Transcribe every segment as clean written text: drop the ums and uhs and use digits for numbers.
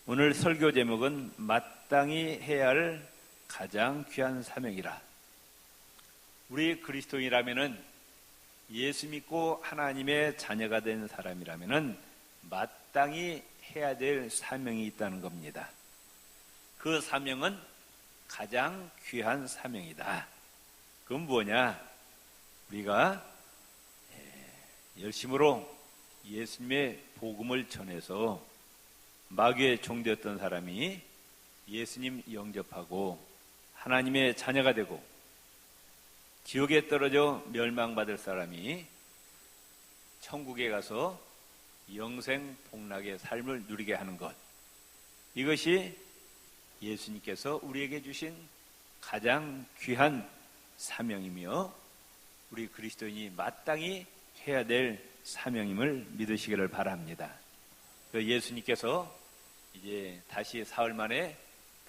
오늘 설교 제목은 마땅히 해야 할 가장 귀한 사명이라. 우리 그리스도인이라면은, 예수 믿고 하나님의 자녀가 된 사람이라면은 마땅히 해야 될 사명이 있다는 겁니다. 그 사명은 가장 귀한 사명이다. 그건 뭐냐? 우리가 열심으로 예수님의 복음을 전해서 마귀의 종되었던 사람이 예수님 영접하고 하나님의 자녀가 되고, 지옥에 떨어져 멸망받을 사람이 천국에 가서 영생 복락의 삶을 누리게 하는 것, 이것이 예수님께서 우리에게 주신 가장 귀한 사명이며 우리 그리스도인이 마땅히 해야 될 사명임을 믿으시기를 바랍니다. 예수님께서 이제 다시 사흘 만에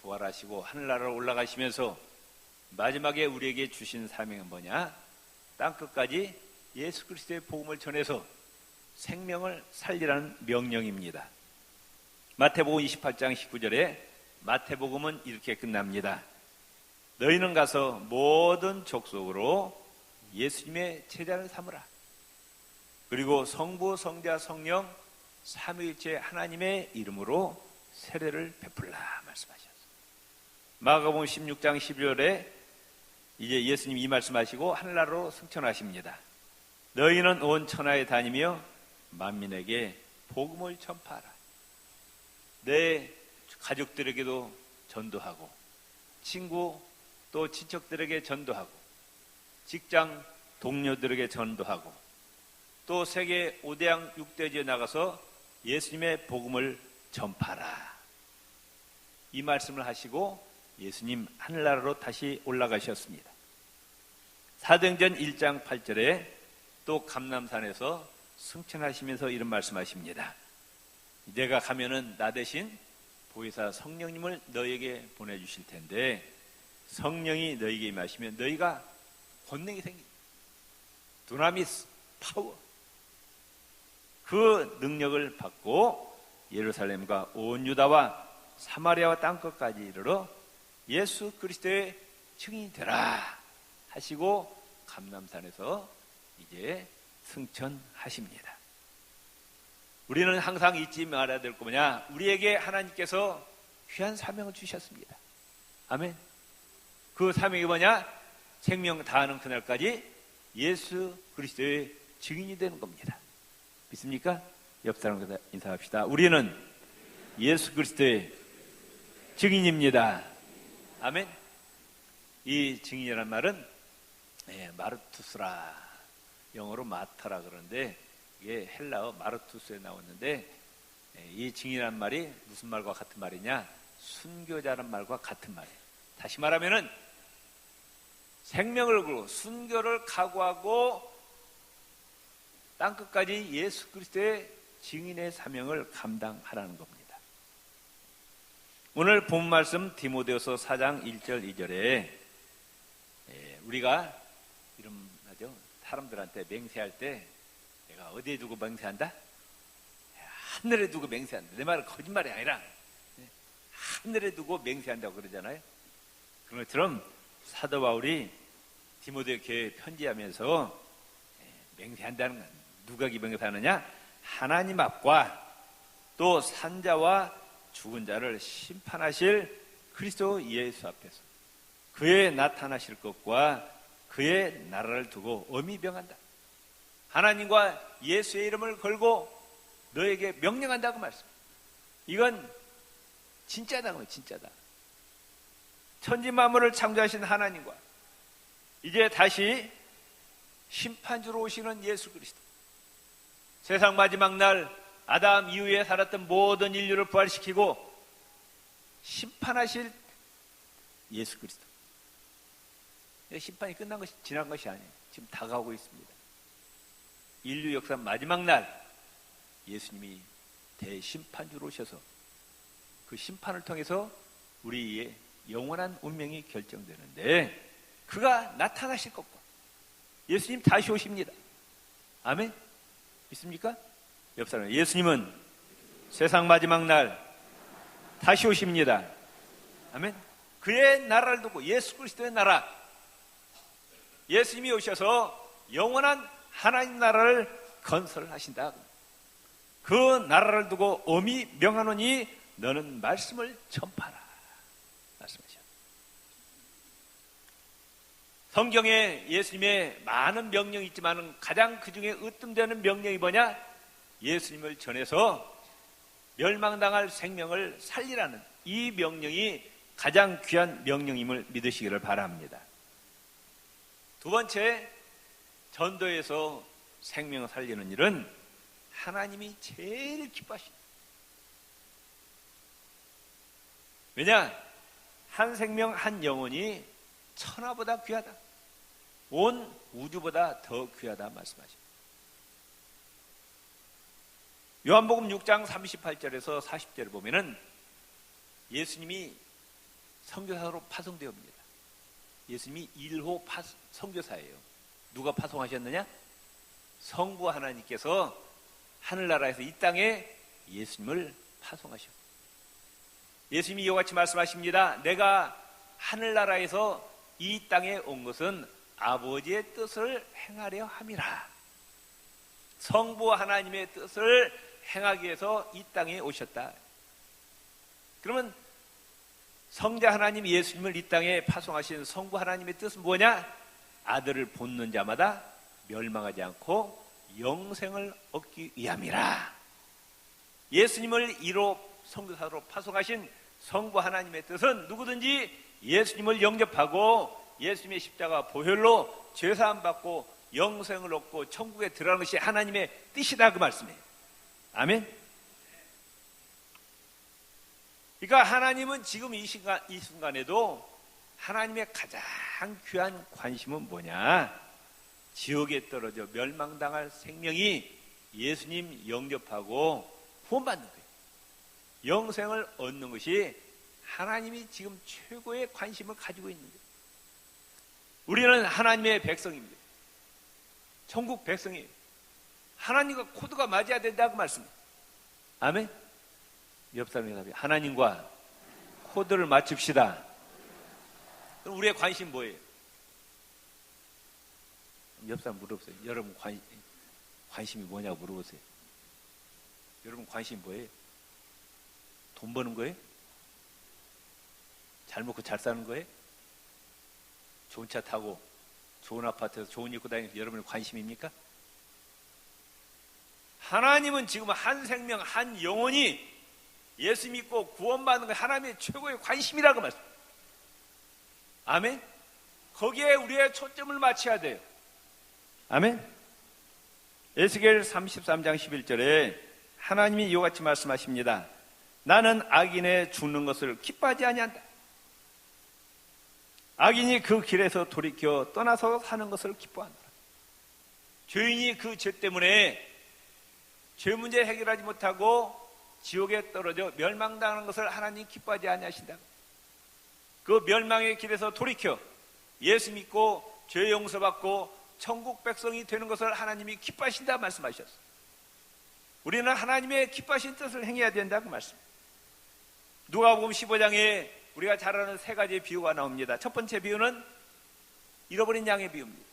부활하시고 하늘나라로 올라가시면서 마지막에 우리에게 주신 사명은 뭐냐? 땅끝까지 예수 그리스도의 복음을 전해서 생명을 살리라는 명령입니다. 마태복음 28장 19절에 마태복음은 이렇게 끝납니다. 너희는 가서 모든 족속으로 예수님의 제자를 삼으라. 그리고 성부, 성자, 성령 삼위일체 하나님의 이름으로 세례를 베풀라 말씀하셨어요. 마가복음 16장 12절에 이제 예수님 이 말씀하시고 하늘나라로 승천하십니다. 너희는 온 천하에 다니며 만민에게 복음을 전파하라. 내 가족들에게도 전도하고, 친구 또 친척들에게 전도하고, 직장 동료들에게 전도하고, 또 세계 5대양 6대지에 나가서 예수님의 복음을 전파하라. 이 말씀을 하시고 예수님 하늘나라로 다시 올라가셨습니다. 사도행전 1장 8절에 또 감람산에서 승천하시면서 이런 말씀하십니다. 내가 가면은 나 대신 보혜사 성령님을 너희에게 보내주실 텐데, 성령이 너희에게 임하시면 너희가 권능이 생깁니다. 두나미스, 파워. 그 능력을 받고 예루살렘과 온 유다와 사마리아와 땅끝까지 이르러 예수 그리스도의 증인이 되라 하시고 감람산에서 이제 승천하십니다. 우리는 항상 잊지 말아야 될 거 뭐냐? 우리에게 하나님께서 귀한 사명을 주셨습니다. 아멘. 그 사명이 뭐냐? 생명 다하는 그날까지 예수 그리스도의 증인이 되는 겁니다. 믿습니까? 옆 사람과 인사합시다. 우리는 예수 그리스도의 증인입니다. 아멘. 이 증인이라는 말은 마르투스라, 영어로 마타라 그러는데 이게 헬라어 마르투스에 나왔는데, 이 증인이라는 말이 무슨 말과 같은 말이냐? 순교자라는 말과 같은 말이에요. 다시 말하면은 생명을 걸고 순교를 각오하고 땅끝까지 예수 그리스도의 증인의 사명을 감당하라는 겁니다. 오늘 본 말씀 디모데후서 4장 1절 2절에 우리가 이런 하죠. 사람들한테 맹세할 때 내가 어디에 두고 맹세한다? 하늘에 두고 맹세한다. 내 말은 거짓말이 아니라 하늘에 두고 맹세한다고 그러잖아요. 그런 것처럼 사도 바울이 디모데 교회에 편지하면서 맹세한다는 건 누가 맹세하느냐? 하나님 앞과 또 산자와 죽은 자를 심판하실 그리스도 예수 앞에서 그의 나타나실 것과 그의 나라를 두고 엄히 명한다. 하나님과 예수의 이름을 걸고 너에게 명령한다고 말씀. 이건 진짜다. 진짜다. 천지 만물을 창조하신 하나님과 이제 다시 심판주로 오시는 예수 그리스도, 세상 마지막 날 아담 이후에 살았던 모든 인류를 부활시키고 심판하실 예수 그리스도. 심판이 끝난 것이 지난 것이 아니에요. 지금 다가오고 있습니다. 인류 역사 마지막 날 예수님이 대심판주로 오셔서 그 심판을 통해서 우리의 영원한 운명이 결정되는데, 그가 나타나실 것과 예수님 다시 오십니다. 아멘. 믿습니까? 옆 사람, 예수님은 세상 마지막 날 다시 오십니다. 아멘. 그의 나라를 두고, 예수 그리스도의 나라, 예수님이 오셔서 영원한 하나님 나라를 건설하신다. 그 나라를 두고 엄히 명하노니 너는 말씀을 전파하라 말씀하셨습니다. 성경에 예수님의 많은 명령이 있지만 가장 그 중에 으뜸되는 명령이 뭐냐? 예수님을 전해서 멸망당할 생명을 살리라는 이 명령이 가장 귀한 명령임을 믿으시기를 바랍니다. 두 번째, 전도에서 생명을 살리는 일은 하나님이 제일 기뻐하십니다. 왜냐? 한 생명 한 영혼이 천하보다 귀하다, 온 우주보다 더 귀하다 말씀하십니다. 요한복음 6장 38절에서 40절을 보면은 예수님이 선교사로 파송되옵니다. 예수님이 1호 선교사예요. 누가 파송하셨느냐? 성부 하나님께서 하늘나라에서 이 땅에 예수님을 파송하셨고, 예수님이 이와 같이 말씀하십니다. 내가 하늘나라에서 이 땅에 온 것은 아버지의 뜻을 행하려 함이라. 성부 하나님의 뜻을 행하기 위해서 이 땅에 오셨다. 그러면 성자 하나님 예수님을 이 땅에 파송하신 성부 하나님의 뜻은 뭐냐? 아들을 본는 자마다 멸망하지 않고 영생을 얻기 위함이라. 예수님을 1호 선교사로 파송하신 성부 하나님의 뜻은 누구든지 예수님을 영접하고 예수님의 십자가 보혈로 죄사함 받고 영생을 얻고 천국에 들어가는 것이 하나님의 뜻이다, 그 말씀이에요. 아멘. 그러니까 하나님은 지금 이 순간에도 하나님의 가장 귀한 관심은 뭐냐? 지옥에 떨어져 멸망당할 생명이 예수님 영접하고 구원받는 거예요. 영생을 얻는 것이 하나님이 지금 최고의 관심을 가지고 있는 거예요. 우리는 하나님의 백성입니다. 천국 백성이에요. 하나님과 코드가 맞아야 된다고 말씀입니다. 아멘. 옆 사람이 답이 하나님과 코드를 맞춥시다. 그럼 우리의 관심 뭐예요? 옆 사람 물어보세요. 여러분 관심이 뭐냐고 물어보세요. 여러분 관심이 뭐예요? 돈 버는 거예요? 잘 먹고 잘 사는 거예요? 좋은 차 타고 좋은 아파트에서 좋은 입고 다니는 게 여러분의 관심입니까? 하나님은 지금 한 생명 한 영혼이 예수 믿고 구원받는 게 하나님의 최고의 관심이라고 말씀합니다. 아멘. 거기에 우리의 초점을 맞춰야 돼요. 아멘. 에스겔 33장 11절에 하나님이 이와 같이 말씀하십니다. 나는 악인의 죽는 것을 기뻐하지 아니한다. 악인이 그 길에서 돌이켜 떠나서 사는 것을 기뻐한다. 죄인이 그 죄 때문에 죄 문제 해결하지 못하고 지옥에 떨어져 멸망당하는 것을 하나님 기뻐하지 아니하신다. 그 멸망의 길에서 돌이켜 예수 믿고 죄 용서받고 천국 백성이 되는 것을 하나님이 기뻐하신다 말씀하셨어요. 우리는 하나님의 기뻐하신 뜻을 행해야 된다고 말씀입니다. 누가복음 15장에 우리가 잘 아는 세 가지의 비유가 나옵니다. 첫 번째 비유는 잃어버린 양의 비유입니다.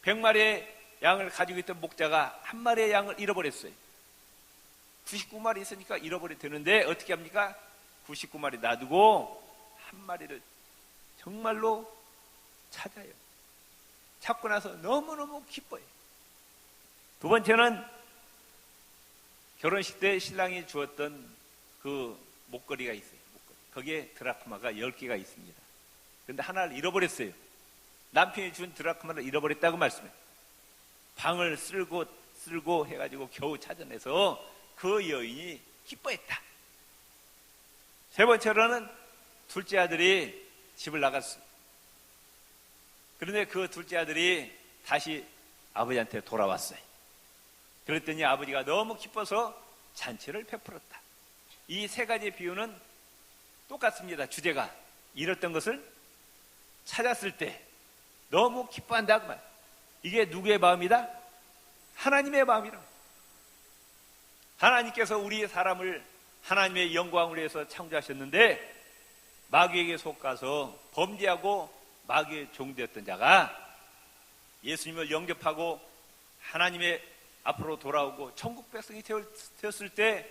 100마리의 양을 가지고 있던 목자가 한 마리의 양을 잃어버렸어요. 99마리 있으니까 잃어버려 되는데 어떻게 합니까? 99마리 놔두고 한 마리를 정말로 찾아요. 찾고 나서 너무너무 기뻐요. 두 번째는 결혼식 때 신랑이 주었던 그 목걸이가 있어요. 목걸이. 거기에 드라크마가 10개가 있습니다. 그런데 하나를 잃어버렸어요. 남편이 준 드라크마를 잃어버렸다고 말씀해요. 방을 쓸고 해가지고 겨우 찾아내서 그 여인이 기뻐했다. 세 번째로는 둘째 아들이 집을 나갔어요. 그런데 그 둘째 아들이 다시 아버지한테 돌아왔어요. 그랬더니 아버지가 너무 기뻐서 잔치를 베풀었다. 이 세 가지의 비유는 똑같습니다. 주제가 잃었던 것을 찾았을 때 너무 기뻐한다고 말. 이게 누구의 마음이다? 하나님의 마음이라. 하나님께서 우리 사람을 하나님의 영광을 위해서 창조하셨는데 마귀에게 속가서 범죄하고 마귀의 종되었던 자가 예수님을 영접하고 하나님의 앞으로 돌아오고 천국 백성이 되었을 때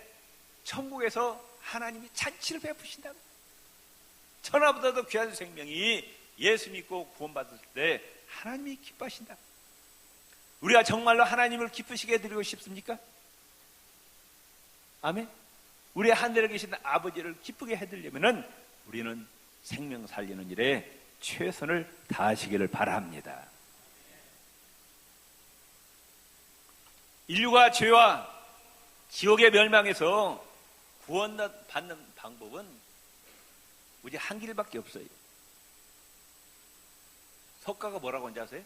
천국에서 하나님이 잔치를 베푸신다. 천하보다도 귀한 생명이 예수 믿고 구원받을 때 하나님이 기뻐하신다. 우리가 정말로 하나님을 기쁘시게 해드리고 싶습니까? 아멘. 우리 하늘에 계신 아버지를 기쁘게 해드리려면 우리는 생명 살리는 일에 최선을 다하시기를 바랍니다. 인류가 죄와 지옥의 멸망에서 구원받는 방법은 오직 한 길밖에 없어요. 석가가 뭐라고 하는지 아세요?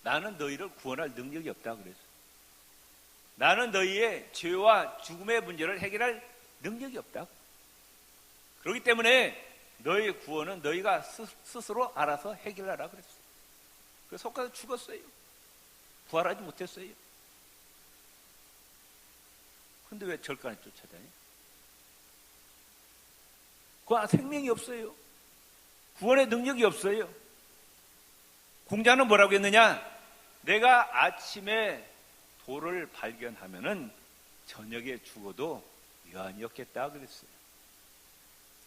나는 너희를 구원할 능력이 없다 그랬어요. 나는 너희의 죄와 죽음의 문제를 해결할 능력이 없다. 그렇기 때문에 너희의 구원은 너희가 스스로 알아서 해결하라 그랬어요. 그래서 석가도 죽었어요. 부활하지 못했어요. 그런데 왜 절간에 쫓아다녀? 그 생명이 없어요. 구원의 능력이 없어요. 공자는 뭐라고 했느냐? 내가 아침에 돌을 발견하면은 저녁에 죽어도 여한이 없겠다 그랬어요.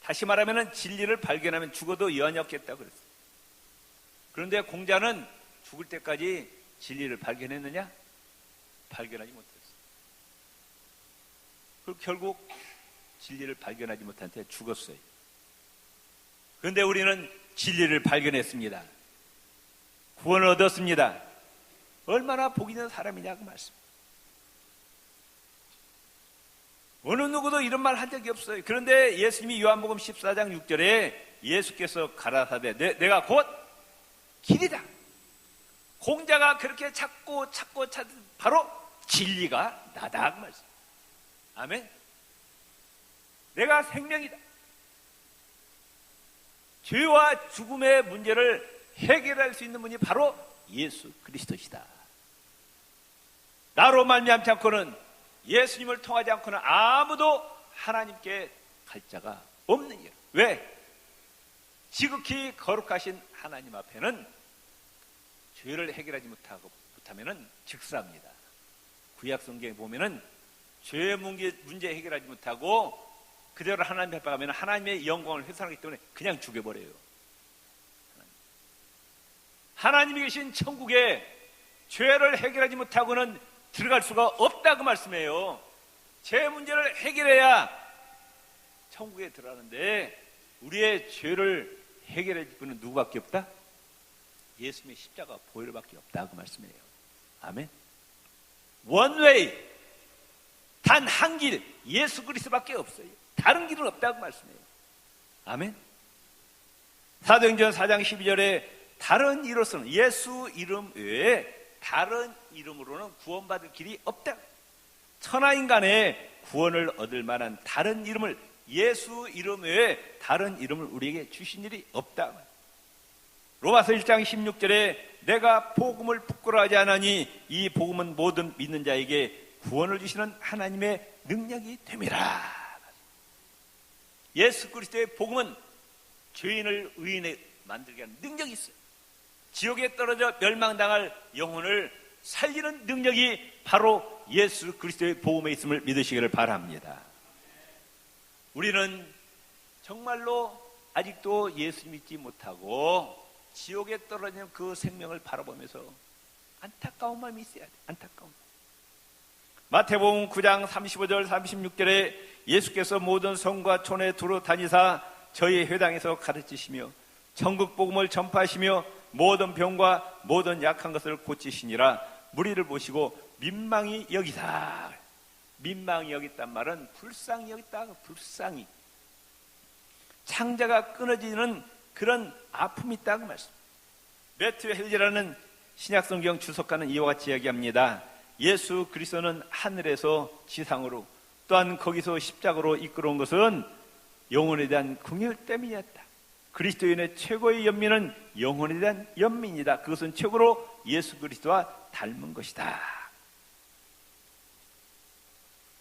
다시 말하면은 진리를 발견하면 죽어도 여한이 없겠다 그랬어요. 그런데 공자는 죽을 때까지 진리를 발견했느냐? 발견하지 못했어요. 그리고 결국 진리를 발견하지 못한 채 죽었어요. 그런데 우리는 진리를 발견했습니다. 구원을 얻었습니다. 얼마나 복 있는 사람이냐고 말씀. 어느 누구도 이런 말 한 적이 없어요. 그런데 예수님이 요한복음 14장 6절에 예수께서 가라사대 내가 곧 길이다. 공자가 그렇게 찾고 찾은 바로 진리가 나다 그 말씀. 아멘. 내가 생명이다. 죄와 죽음의 문제를 해결할 수 있는 분이 바로 예수 그리스도시다. 나로 말미암지 않고는, 예수님을 통하지 않고는 아무도 하나님께 갈 자가 없는 일. 왜? 지극히 거룩하신 하나님 앞에는 죄를 해결하지 못하면은 즉사합니다. 구약 성경에 보면은 죄의 문제 해결하지 못하고 그대로 하나님 앞에 가면 하나님의 영광을 훼손하기 때문에 그냥 죽여버려요. 하나님이 계신 천국에 죄를 해결하지 못하고는 들어갈 수가 없다 그 말씀이에요. 죄 문제를 해결해야 천국에 들어가는데 우리의 죄를 해결해 줄 분은 누구밖에 없다? 예수님의 십자가 보혈밖에 없다 그 말씀이에요. 아멘. 원웨이, 단 한 길, 예수 그리스도밖에 없어요. 다른 길은 없다고 말씀해요. 아멘. 사도행전 4장 12절에 다른 이로서는, 예수 이름 외에 다른 이름으로는 구원받을 길이 없다. 천하인간의 구원을 얻을 만한 다른 이름을, 예수 이름 외에 다른 이름을 우리에게 주신 일이 없다. 로마서 1장 16절에 내가 복음을 부끄러워하지 않으니 이 복음은 모든 믿는 자에게 구원을 주시는 하나님의 능력이 됨이라. 예수 그리스도의 복음은 죄인을 의인에 만들게 하는 능력이 있어요. 지옥에 떨어져 멸망당할 영혼을 살리는 능력이 바로 예수 그리스도의 복음에 있음을 믿으시기를 바랍니다. 우리는 정말로 아직도 예수 믿지 못하고 지옥에 떨어지는 그 생명을 바라보면서 안타까운 마음이 있어야 돼. 안타까운. 마태복음 9장 35절 36절에 예수께서 모든 성과 촌에 두루 다니사 저희 회당에서 가르치시며 천국 복음을 전파하시며 모든 병과 모든 약한 것을 고치시니라. 무리를 보시고 민망히 여기다. 민망히 여겼단 말은 불쌍히 여겼다. 불쌍히. 창자가 끊어지는 그런 아픔이 있다고 말씀. 매튜 헬리라는 신약성경 주석가는 이와 같이 이야기합니다. 예수 그리스도는 하늘에서 지상으로, 또한 거기서 십자가로 이끌어온 것은 영혼에 대한 긍휼 때문이었다. 그리스도인의 최고의 연민은 영혼에 대한 연민이다. 그것은 최고로 예수 그리스도와 닮은 것이다.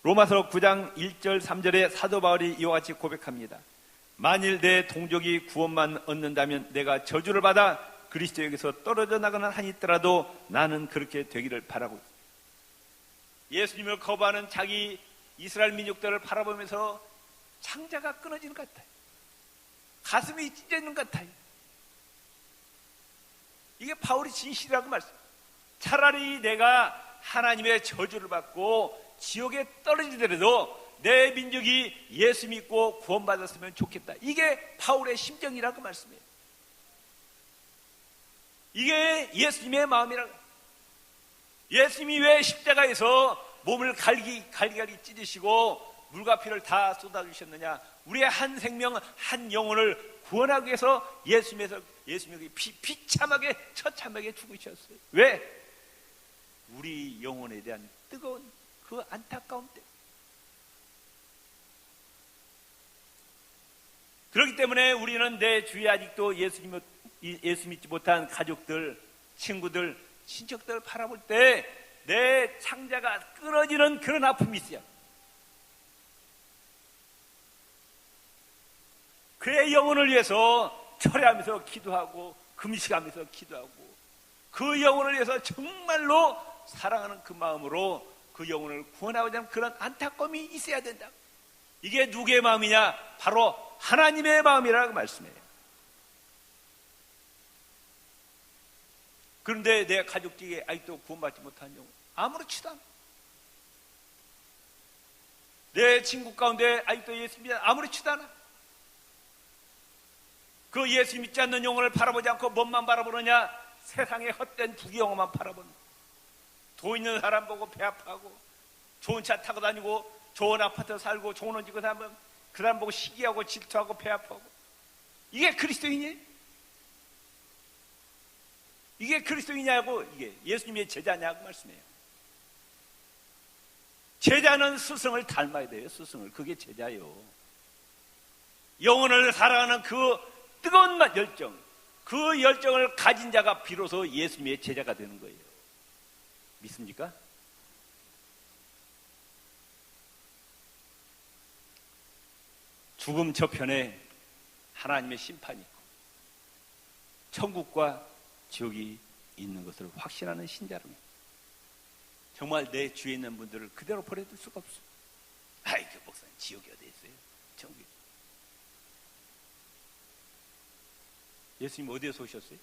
로마서 9장 1절 3절에 사도 바울이 이와 같이 고백합니다. 만일 내 동족이 구원만 얻는다면 내가 저주를 받아 그리스도에게서 떨어져 나가는 한이 있더라도 나는 그렇게 되기를 바라고 있습니다. 예수님을 거부하는 자기 이스라엘 민족들을 바라보면서 창자가 끊어지는 것 같아요. 가슴이 찢어지는 것 같아요. 이게 바울이 진실이라고 말씀합니다. 차라리 내가 하나님의 저주를 받고 지옥에 떨어지더라도 내 민족이 예수 믿고 구원받았으면 좋겠다. 이게 바울의 심정이라고 말씀해요. 이게 예수님의 마음이라고. 예수님이 왜 십자가에서 몸을 갈기갈기 찢으시고 물과 피를 다 쏟아주셨느냐? 우리의 한 생명, 한 영혼을 구원하기 위해서 예수님이 비참하게 처참하게 죽으셨어요. 왜? 우리 영혼에 대한 뜨거운 그 안타까움 때문에. 그렇기 때문에 우리는 내 주위에 아직도 예수 믿지 못한 가족들, 친구들, 친척들을 바라볼 때 내 창자가 끊어지는 그런 아픔이 있어요. 그의 영혼을 위해서 철회하면서 기도하고 금식하면서 기도하고 그 영혼을 위해서 정말로 사랑하는 그 마음으로 그 영혼을 구원하고자 하는 그런 안타까움이 있어야 된다. 이게 누구의 마음이냐? 바로 하나님의 마음이라고 말씀해요. 그런데 내 가족 중에 아직도 구원받지 못한 영혼 아무렇지도 않아. 내 친구 가운데 아직도 예수 믿지 아무렇지도 않아. 그 예수 믿지 않는 영혼을 바라보지 않고 뭔만 바라보느냐? 세상의 헛된 부귀영화만 바라보는. 돈 있는 사람 보고 배 아파하고 좋은 차 타고 다니고 좋은 아파트 살고 좋은 옷 입고 다니면 그 사람 보고 시기하고 질투하고 배 아파하고. 이게 그리스도인이에요? 이게 그리스도이냐고, 이게 예수님의 제자냐고 말씀해요. 제자는 스승을 닮아야 돼요. 스승을. 그게 제자요. 영혼을 사랑하는 그 뜨거운 열정, 그 열정을 가진 자가 비로소 예수님의 제자가 되는 거예요. 믿습니까? 죽음 저편에 하나님의 심판이 있고 천국과 지옥이 있는 것을 확신하는 신자라면 정말 내 주위에 있는 분들을 그대로 버려둘 수가 없어요. 아이, 그 목사님 지옥이 어디 있어요? 천국이. 예수님 어디에서 오셨어요?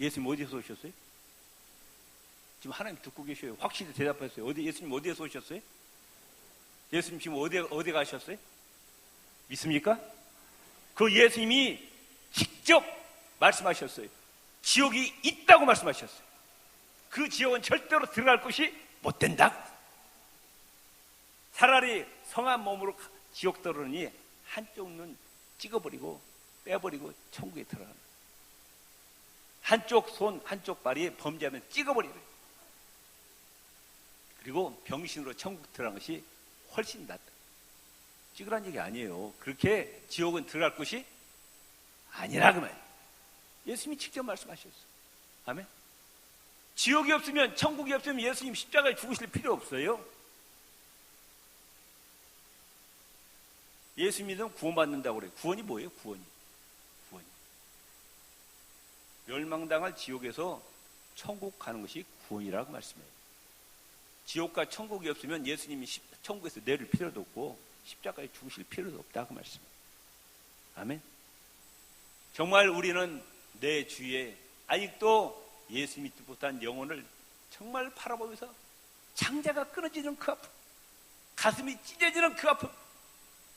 예수님 어디에서 오셨어요? 지금 하나님 듣고 계셔요. 확실히 대답하세요. 예수님 어디에서 오셨어요? 예수님 지금 어디 가셨어요? 믿습니까? 그 예수님이 직접 말씀하셨어요. 지옥이 있다고 말씀하셨어요. 그 지옥은 절대로 들어갈 곳이 못 된다. 차라리 성한 몸으로 지옥 들어오니 한쪽 눈 찍어버리고 빼버리고 천국에 들어가는. 한쪽 손 한쪽 발이 범죄하면 찍어버리고 그리고 병신으로 천국 들어간 것이 훨씬 낫다. 찍으란 얘기 아니에요. 그렇게 지옥은 들어갈 곳이 아니라 그 말이에요. 예수님이 직접 말씀하셨어요. 아멘. 지옥이 없으면, 천국이 없으면 예수님 십자가에 죽으실 필요 없어요. 예수 믿으면 구원받는다고 그래요. 구원이 뭐예요? 구원이. 멸망당할 지옥에서 천국 가는 것이 구원이라고 말씀해요. 지옥과 천국이 없으면 예수님이 천국에서 내릴 필요도 없고 십자가에 죽으실 필요도 없다고 말씀해요. 아멘. 정말 우리는 내 주위에 아직도 예수 믿지 못한 영혼을 정말 바라보면서 창자가 끊어지는 그 아픔, 가슴이 찢어지는 그 아픔,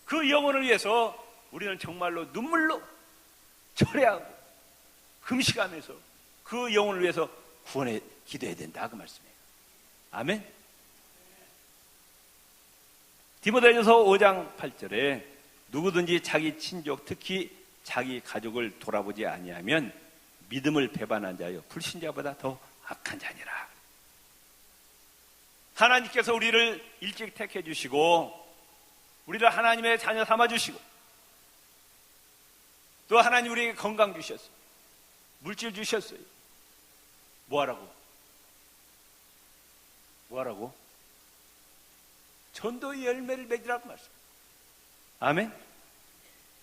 그 영혼을 위해서 우리는 정말로 눈물로 철회하고 금식하면서 그 영혼을 위해서 구원에 기도해야 된다 그 말씀이에요. 아멘. 디모데전서 5장 8절에 누구든지 자기 친족 특히 자기 가족을 돌아보지 아니하면 믿음을 배반한 자여 불신자보다 더 악한 자니라. 하나님께서 우리를 일찍 택해 주시고 우리를 하나님의 자녀 삼아 주시고 또 하나님 우리에게 건강 주셨어요. 물질 주셨어요. 뭐하라고? 전도의 열매를 맺으라고 말씀. 아멘.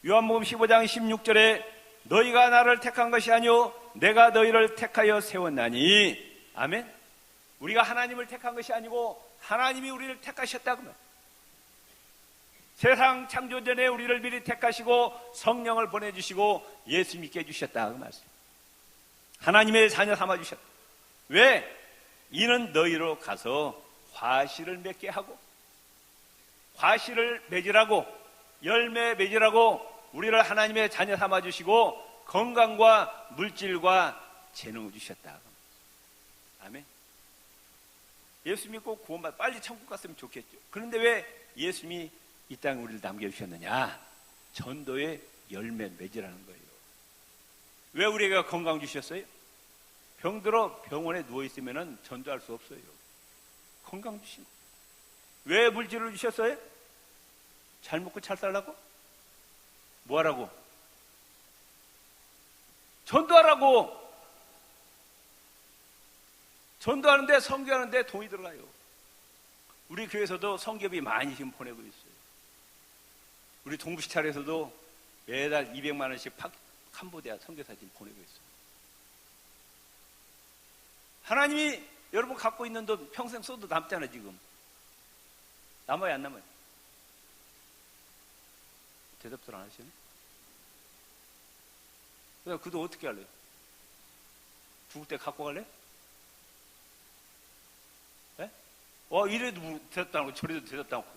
요한복음 15장 16절에 너희가 나를 택한 것이 아니오 내가 너희를 택하여 세웠나니. 아멘. 우리가 하나님을 택한 것이 아니고 하나님이 우리를 택하셨다고 말. 세상 창조 전에 우리를 미리 택하시고 성령을 보내주시고 예수 믿게 해주셨다고 말씀. 하나님의 자녀 삼아주셨다. 왜? 이는 너희로 가서 과실을 맺게 하고 과실을 맺으라고 열매 맺으라고 우리를 하나님의 자녀 삼아주시고 건강과 물질과 재능을 주셨다. 아멘. 예수 믿고 구원받아 빨리 천국 갔으면 좋겠죠. 그런데 왜 예수님이 이 땅에 우리를 남겨주셨느냐? 전도의 열매 맺으라는 거예요. 왜 우리에게 건강 주셨어요? 병들어 병원에 누워있으면 전도할 수 없어요. 건강 주신 거. 왜 물질을 주셨어요? 잘 먹고 잘 살라고? 뭐 하라고? 전도하라고. 전도하는데 선교하는데 돈이 들어가요. 우리 교회에서도 선교비 많이 지금 보내고 있어요. 우리 동부시찰에서도 매달 200만 원씩 캄보디아 선교사 지금 보내고 있어요. 하나님이 여러분 갖고 있는 돈 평생 써도 남잖아. 지금 남아요 안 남아요? 대답들 안 하시네. 그럼 그 돈 어떻게 할래요? 죽을 때 갖고 갈래? 네? 이래도 대답도 안 하고 저래도 대답도 안 하고.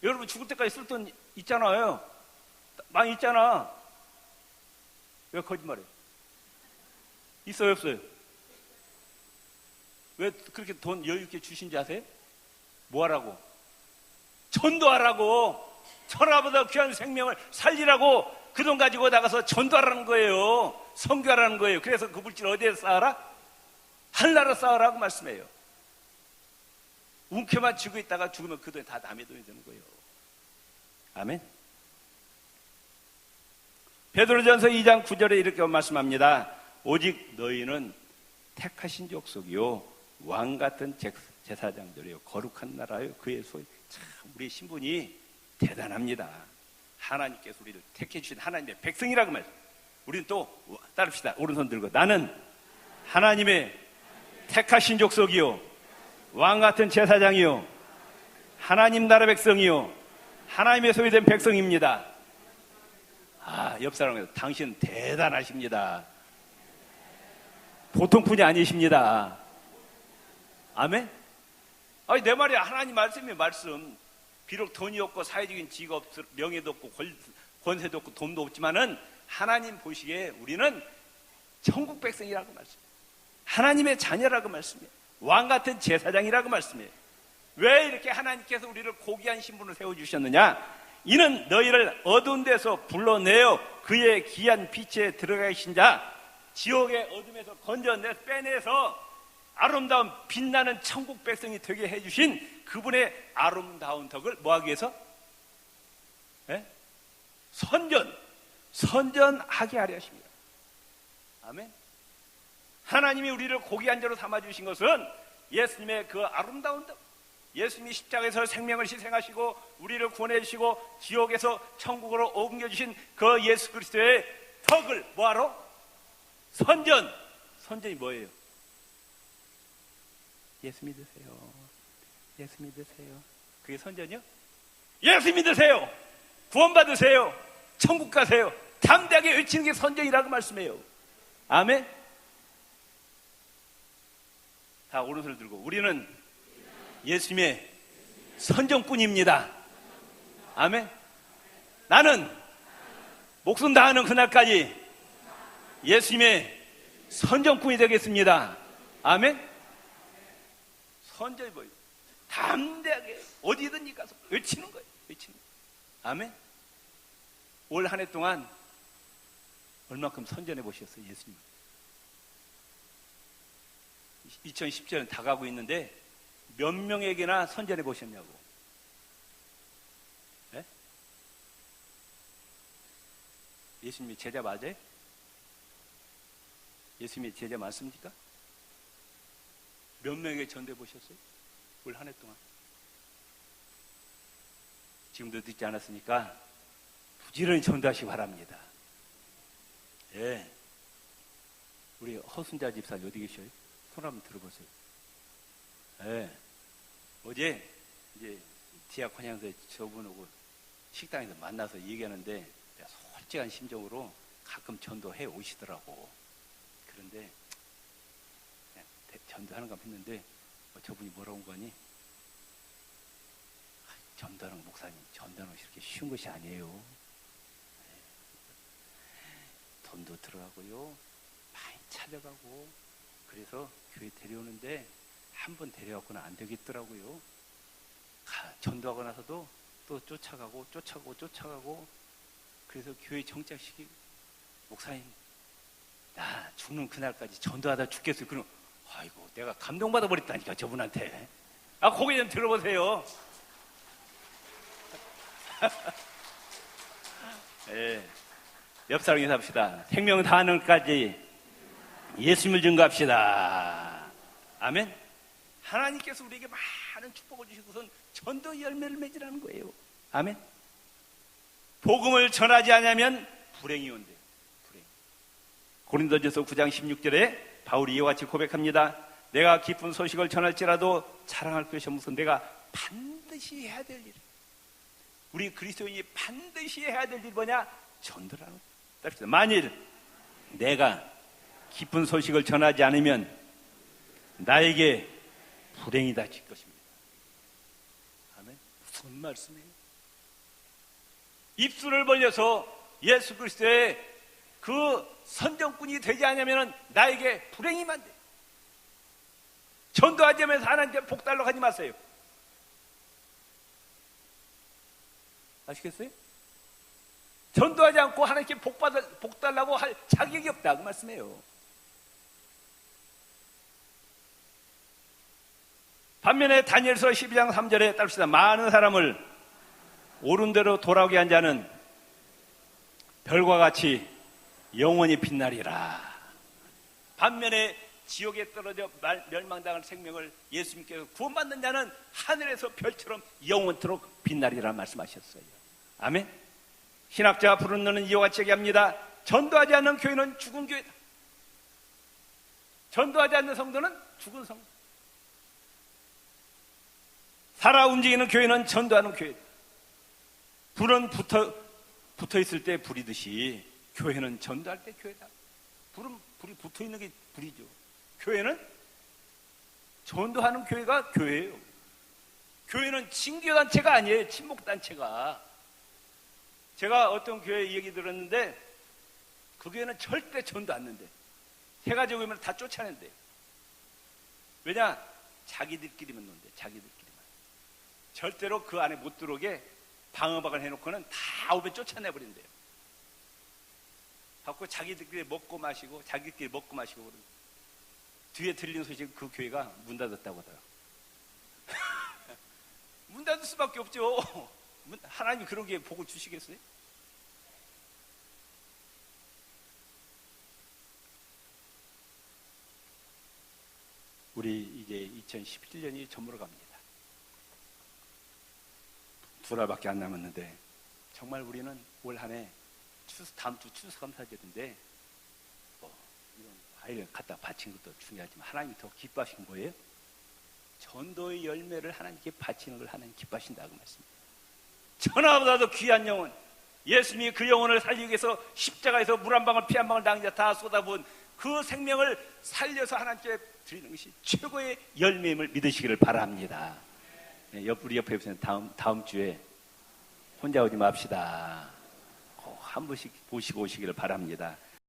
여러분 죽을 때까지 쓸 돈 있잖아요. 많이 있잖아. 왜 거짓말해? 있어요 없어요? 왜 그렇게 돈 여유 있게 주신지 아세요? 뭐 하라고? 전도하라고. 천하보다 귀한 생명을 살리라고 그 돈 가지고 나가서 전도하라는 거예요. 선교하라는 거예요. 그래서 그 물질 어디에 쌓아라? 하늘나라 쌓으라고 말씀해요. 움켜만 쥐고 있다가 죽으면 그 돈이 다 남의 돈이 되는 거예요. 아멘. 베드로전서 2장 9절에 이렇게 말씀합니다. 오직 너희는 택하신 족속이요 왕같은 제사장들이요 거룩한 나라요 그의 소유. 참 우리의 신분이 대단합니다. 하나님께서 우리를 택해 주신 하나님의 백성이라고 말해요. 우리는 또 따릅시다. 오른손 들고 나는 하나님의 택하신 족속이요 왕같은 제사장이요 하나님 나라 백성이요 하나님의 소유된 백성입니다. 옆 사람에서 당신 대단하십니다. 보통 분이 아니십니다. 아멘? 내 말이야. 하나님 말씀이에요. 말씀. 비록 돈이 없고 사회적인 직업, 명예도 없고 권세도 없고 돈도 없지만은 하나님 보시기에 우리는 천국 백성이라고 말씀해요. 하나님의 자녀라고 말씀해요. 왕같은 제사장이라고 말씀해요. 왜 이렇게 하나님께서 우리를 고귀한 신분으로 세워주셨느냐? 이는 너희를 어두운 데서 불러내어 그의 귀한 빛에 들어가신 자 지옥의 어둠에서 건져내 빼내서 아름다운 빛나는 천국 백성이 되게 해주신 그분의 아름다운 덕을 뭐하기 위해서? 선전하게 하려 하십니다. 아멘. 하나님이 우리를 고귀한 자로 삼아주신 것은 예수님의 그 아름다운 덕, 예수님이 십자가에서 생명을 희생하시고 우리를 구원해 주시고 지옥에서 천국으로 옮겨주신 그 예수 그리스도의 덕을 뭐하러? 선전이 뭐예요? 예수 믿으세요. 예수 믿으세요. 그게 선전이요? 예수 믿으세요. 구원 받으세요. 천국 가세요. 담대하게 외치는 게 선전이라고 말씀해요. 아멘. 다 오른손을 들고 우리는 예수님의 선전꾼입니다. 아멘. 나는 목숨 다하는 그날까지 예수님의 선전꾼이 되겠습니다. 아멘. 선전이 뭐예요? 담대하게 어디든지 가서 외치는 거예요. 외치는 거예요. 아멘. 올 한 해 동안 얼마큼 선전해 보셨어요? 예수님. 2017년 다 가고 있는데 몇 명에게나 선전해 보셨냐고. 네? 예수님이 제자 맞아요? 예수님이 제자 맞습니까? 몇 명에게 전도해 보셨어요? 올 한 해 동안 지금도 듣지 않았으니까 부지런히 전도하시기 바랍니다. 예. 우리 허순자 집사님 어디 계셔요? 손 한번 들어보세요. 예. 어제 이제 디아코니아에서 저분하고 식당에서 만나서 얘기하는데 솔직한 심정으로 가끔 전도해 오시더라고. 그런데 그냥 전도하는 거 했는데 저분이 뭐라고 한 거니? 전도하는 거, 목사님, 전도하는 것이 이렇게 쉬운 것이 아니에요. 돈도 들어가고요, 많이 찾아가고, 그래서 교회 데려오는데 한 번 데려왔고는 안 되겠더라고요. 전도하고 나서도 또 쫓아가고, 그래서 교회 정착시키고, 목사님, 나 죽는 그날까지 전도하다 죽겠어요. 그럼, 아이고, 내가 감동받아 버렸다니까, 저분한테. 고개 좀 들어보세요. 예. 옆 사람 인사합시다. 생명 다하는 까지 예수님을 증거합시다. 아멘. 하나님께서 우리에게 많은 축복을 주시고선 전도 열매를 맺으라는 거예요. 아멘. 복음을 전하지 않으면 불행이 온대요. 불행. 고린도전서 9장 16절에 바울이 이와 같이 고백합니다. 내가 기쁜 소식을 전할지라도 자랑할 것이 없어서 내가 반드시 해야 될 일. 우리 그리스도인이 반드시 해야 될 일이 뭐냐? 전도라는 거예요. 만일 내가 기쁜 소식을 전하지 않으면 나에게 불행이 닥칠 것입니다. 아멘. 무슨 말씀이에요? 입술을 벌려서 예수 그리스도의 그 선정꾼이 되지 않으면 나에게 불행이만 돼. 전도하지 않으면서 하나님께 복 달라고 하지 마세요. 아시겠어요? 전도하지 않고 하나님께 복 달라고 할 자격이 없다 그 말씀이에요. 반면에 다니엘서 12장 3절에 따릅시다. 많은 사람을 옳은 대로 돌아오게 한 자는 별과 같이 영원히 빛나리라. 반면에 지옥에 떨어져 멸망당할 생명을 예수님께서 구원받는 자는 하늘에서 별처럼 영원토록 빛나리라 말씀하셨어요. 아멘. 신학자가 부르는 이와 같이 얘기합니다. 전도하지 않는 교회는 죽은 교회다. 전도하지 않는 성도는 죽은 성도. 살아 움직이는 교회는 전도하는 교회다. 불은 붙어 있을 때 불이듯이 교회는 전도할 때 교회다. 불이 붙어 있는 게 불이죠. 교회는 전도하는 교회가 교회예요. 교회는 친교단체가 아니에요. 친목단체가. 제가 어떤 교회 얘기 들었는데 그 교회는 절대 전도 안 는데 해가지고 오면 다 쫓아낸대. 왜냐? 자기들끼리만 논대. 자기들끼리만. 절대로 그 안에 못 들어오게 방어박을 해놓고는 다 오면 쫓아내버린대요. 갖고 자기들끼리 먹고 마시고 그러고. 뒤에 들리는 소식 그 교회가 문 닫았다고 하더라고요. 문 닫을 수밖에 없죠. 하나님 그런 게 복을 주시겠어요? 우리 이제 2017년이 저물어 갑니다. 2달밖에 안 남았는데 정말 우리는 올 한 해 다음 주 추수감사절인데 이런 과일을 갖다 바친 것도 중요하지만 하나님이 더 기뻐하신 거예요. 전도의 열매를 하나님께 바치는 걸 하나님 기뻐하신다고 말씀입니다. 천하보다도 귀한 영혼, 예수님이 그 영혼을 살리기 위해서 십자가에서 물 한 방울 피 한 방울 낭자 다 쏟아부은 그 생명을 살려서 하나님께 드리는 것이 최고의 열매임을 믿으시기를 바랍니다. 네, 우리 옆에 보시면 다음 주에 혼자 오지 맙시다. 꼭 한 번씩 보시고 오시기를 바랍니다.